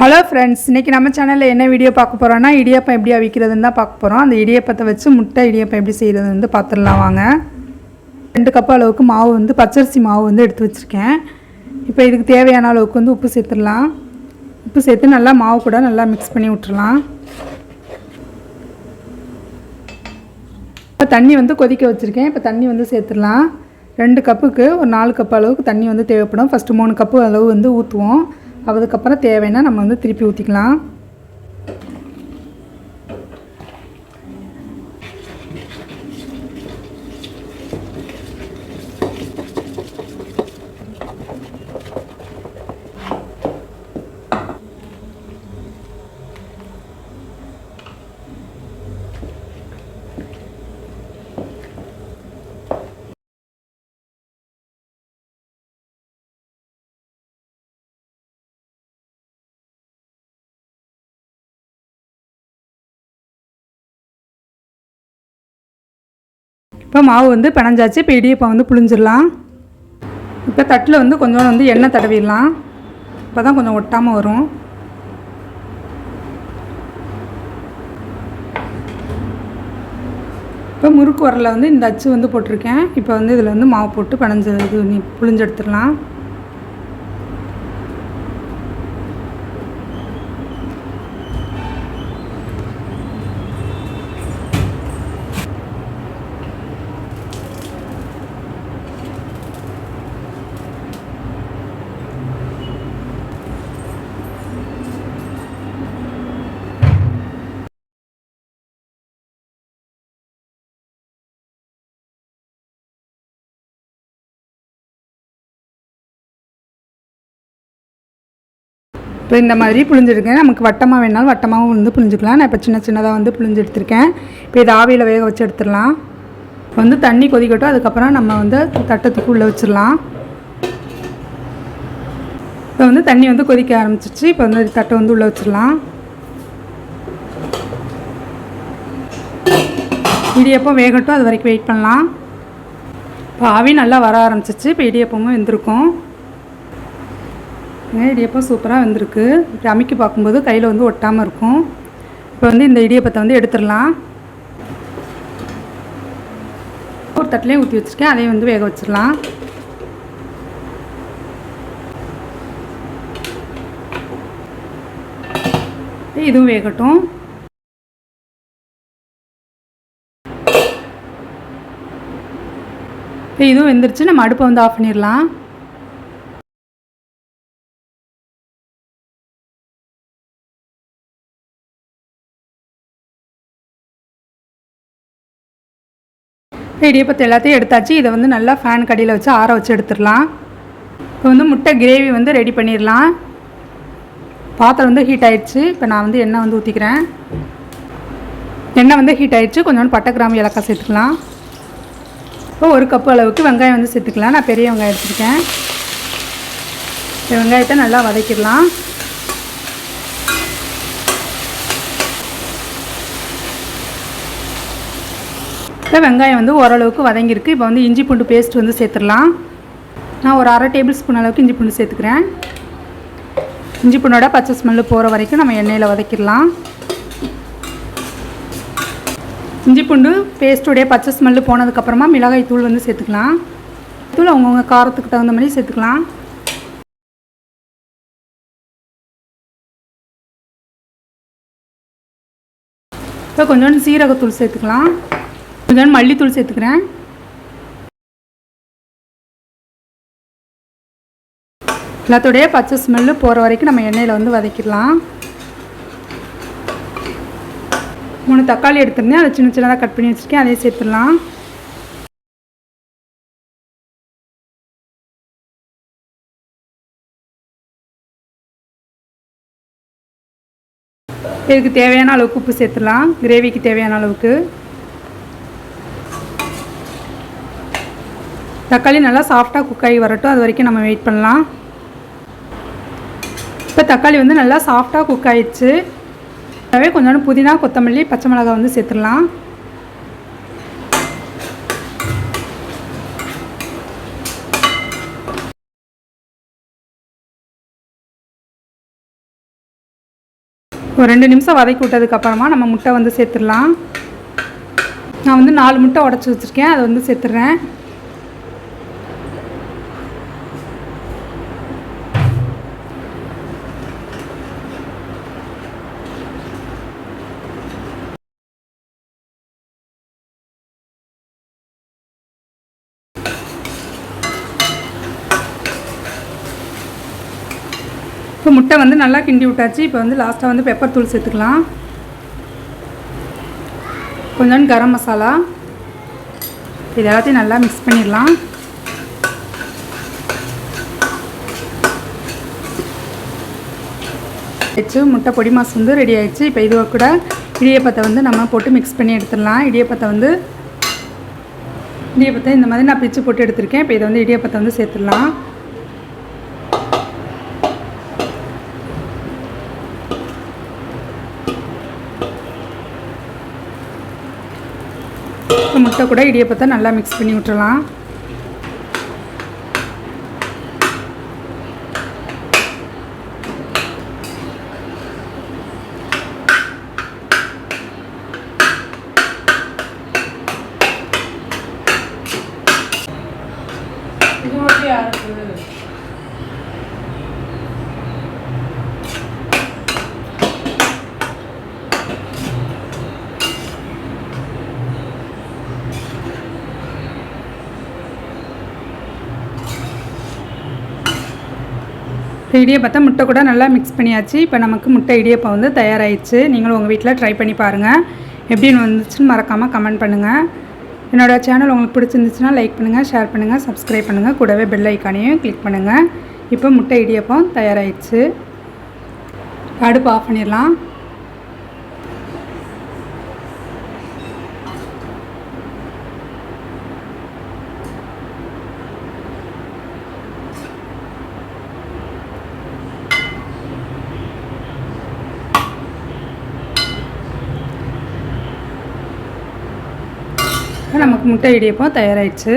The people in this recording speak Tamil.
ஹலோ ஃப்ரெண்ட்ஸ், இன்றைக்கி நம்ம சேனலில் என்ன வீடியோ பார்க்க போகிறோன்னா இடியாப்பம் எப்படி அவிக்கிறதுன்னு தான் பார்க்க போகிறோம். அந்த இடியாப்பத்தை வச்சு முட்டை இடியாப்பம் எப்படி செய்கிறது வந்து பார்த்துடலாம் வாங்க. 2 கப் அளவுக்கு மாவு வந்து பச்சரிசி மாவு வந்து எடுத்து வச்சுருக்கேன். இப்போ இதுக்கு தேவையான அளவுக்கு வந்து உப்பு சேர்த்துடலாம். உப்பு சேர்த்து நல்லா மாவு கூட நல்லா மிக்ஸ் பண்ணி விட்டுறலாம். இப்போ தண்ணி வந்து கொதிக்க வச்சுருக்கேன். இப்போ தண்ணி வந்து சேர்த்துடலாம். 2 கப்புக்கு ஒரு 4 கப் அளவுக்கு தண்ணி வந்து தேவைப்படும். ஃபஸ்ட்டு 3 கப்பு அளவு வந்து ஊற்றுவோம். அதுக்கப்புறம் தேவைன்னா நம்ம வந்து திருப்பி ஊற்றிக்கலாம். இப்போ மாவு வந்து பிணைஞ்சாச்சு. இப்போ இடியப்பம் வந்து புழிஞ்சிடலாம். இப்போ தட்டில் வந்து கொஞ்சம் வந்து எண்ணெய் தடவிடலாம். இப்போ தான் கொஞ்சம் ஒட்டாமல் வரும். இப்போ முறுக்கு உரலில் வந்து இந்த அச்சு வந்து போட்டிருக்கேன். இப்போ வந்து இதில் வந்து மாவு போட்டு புழிஞ்சு எடுத்துடலாம். இப்போ இந்த மாதிரி புழிஞ்சிருக்கேன். நமக்கு வட்டமாக வேணாலும் வட்டமாகவும் வந்து புழிஞ்சிக்கலாம். நான் இப்போ சின்னதாக வந்து புழிஞ்சு எடுத்திருக்கேன். இப்போ இதை ஆவியில் வேக வச்சு எடுத்துடலாம். வந்து தண்ணி கொதிக்கட்டும். அதுக்கப்புறம் நம்ம வந்து தட்டத்துக்கு உள்ளே வச்சிடலாம். இப்போ வந்து தண்ணி வந்து கொதிக்க ஆரம்பிச்சிச்சு. இப்போ வந்து தட்டை வந்து உள்ளே வச்சிடலாம். இடியப்பம் வேகட்டும், அது வரைக்கும் வெயிட் பண்ணலாம். இப்போ ஆவி நல்லா வர ஆரம்பிச்சிச்சு. இப்போ இடியப்பமும் வெந்திருக்கும். இடியப்பம் சூப்பராக வெந்திருக்கு. இப்படி அமைக்கி பார்க்கும்போது கையில் வந்து ஒட்டாமல் இருக்கும். இப்போ வந்து இந்த இடியப்பத்தை வந்து எடுத்துடலாம். ஒரு தட்டிலையும் ஊற்றி வச்சுருக்கேன். அதையும் வந்து வேக வச்சிடலாம். இதுவும் வேகட்டும். இதுவும் வெந்துருச்சு. நம்ம அடுப்பை வந்து ஆஃப் பண்ணிடலாம். இடியப்பத்தை எல்லாத்தையும் எடுத்தாச்சு. இதை வந்து நல்லா ஃபேன் கடியில் வச்சு ஆற வச்சு எடுத்துடலாம். இப்போ வந்து முட்டை கிரேவி வந்து ரெடி பண்ணிடலாம். பாத்திரம் வந்து ஹீட் ஆகிடுச்சு. இப்போ நான் வந்து எண்ணெய் வந்து ஊற்றிக்கிறேன். எண்ணெய் வந்து ஹீட் ஆகிடுச்சு. கொஞ்சோண்டு பட்டை கிராம்பு ஏலக்காய் சேர்த்துக்கலாம். இப்போ 1 கப்பு அளவுக்கு வெங்காயம் வந்து சேர்த்துக்கலாம். நான் பெரிய வெங்காயம் எடுத்துருக்கேன். இந்த வெங்காயத்தை நல்லா வதக்கிடலாம். இப்போ வெங்காயம் வந்து ஓரளவுக்கு வதங்கியிருக்கு. இப்போ வந்து இஞ்சி பூண்டு பேஸ்ட் வந்து சேர்த்துடலாம். நான் ஒரு 1/2 டேபிள் ஸ்பூன் அளவுக்கு இஞ்சி பூண்டு சேர்த்துக்கிறேன். இஞ்சி பூண்டோட பச்சை ஸ்மெல்லு போகிற வரைக்கும் நம்ம எண்ணெயில் வதக்கிடலாம். இஞ்சி பூண்டு பேஸ்ட்டுடைய பச்சை ஸ்மெல்லு போனதுக்கப்புறமா மிளகாய் தூள் வந்து சேர்த்துக்கலாம். தூள் அவங்கவுங்க காரத்துக்கு தகுந்த மாதிரி சேர்த்துக்கலாம். இப்போ கொஞ்சோண்டு சீரகத்தூள் சேர்த்துக்கலாம். கொஞ்சம் மல்லித்தூள் சேர்த்துக்கிறேன். எல்லாத்தோடைய பச்சை ஸ்மெல்லு போகிற வரைக்கும் நம்ம எண்ணெயில் வந்து வதக்கிடலாம். 3 தக்காளி எடுத்துருந்தேன். அதை சின்னதாக கட் பண்ணி வச்சுருக்கேன். அதையும் சேர்த்துடலாம். இதுக்கு தேவையான அளவுக்கு உப்பு சேர்த்துடலாம். கிரேவிக்கு தேவையான அளவுக்கு. தக்காளி நல்லா சாஃப்டாக குக் ஆகி வரட்டும். அது வரைக்கும் நம்ம வெயிட் பண்ணலாம். இப்போ தக்காளி வந்து நல்லா சாஃப்டாக குக் ஆகிடுச்சு. அதே கொஞ்சோண்டு புதினா, கொத்தமல்லி, பச்சை மிளகாய் வந்து சேர்த்துடலாம். ஒரு 2 நிமிஷம் வதக்கி விட்டதுக்கப்புறமா நம்ம முட்டை வந்து சேர்த்துடலாம். நான் வந்து 4 முட்டை உடச்சி வச்சுருக்கேன், அதை வந்து சேர்த்துட்றேன். இப்போ முட்டை வந்து நல்லா கிண்டி விட்டாச்சு. இப்போ வந்து லாஸ்ட்டாக வந்து பெப்பர் தூள் சேர்த்துக்கலாம், கொஞ்சம் கரம் மசாலா. இது எல்லாத்தையும் நல்லா மிக்ஸ் பண்ணிடலாம். வச்சு முட்டை பொடி மாஸ் வந்து ரெடி ஆகிடுச்சு. இப்போ இது கூட இடியப்பத்தை வந்து நம்ம போட்டு மிக்ஸ் பண்ணி எடுத்துடலாம். இடியப்பத்தை இந்த மாதிரி நான் பிச்சு போட்டு எடுத்திருக்கேன். இப்போ இதை வந்து இடியப்பத்தை வந்து சேர்த்துடலாம். முட்டை கூட இடியப்பத்தை நல்லா மிக்ஸ் பண்ணி விட்டுறலாம். இடியப்பத்தை முட்டை கூட நல்லா மிக்ஸ் பண்ணியாச்சு. இப்போ நமக்கு முட்டை இடியப்பம் வந்து தயாராகிடுச்சு. நீங்களும் உங்கள் வீட்டில் ட்ரை பண்ணி பாருங்கள். எப்படின்னு வந்துச்சுன்னு மறக்காமல் கமெண்ட் பண்ணுங்கள். என்னோடய சேனல் உங்களுக்கு பிடிச்சிருந்துச்சுன்னா லைக் பண்ணுங்கள், ஷேர் பண்ணுங்கள், சப்ஸ்கிரைப் பண்ணுங்கள். கூடவே பெல் ஐக்கானையும் கிளிக் பண்ணுங்கள். இப்போ முட்டை இடியப்பம் தயாராகிடுச்சு. அடுப்பு ஆஃப் பண்ணிடலாம். நமக்கு முட்டை இடியப்பம் தயாராகிடுச்சு.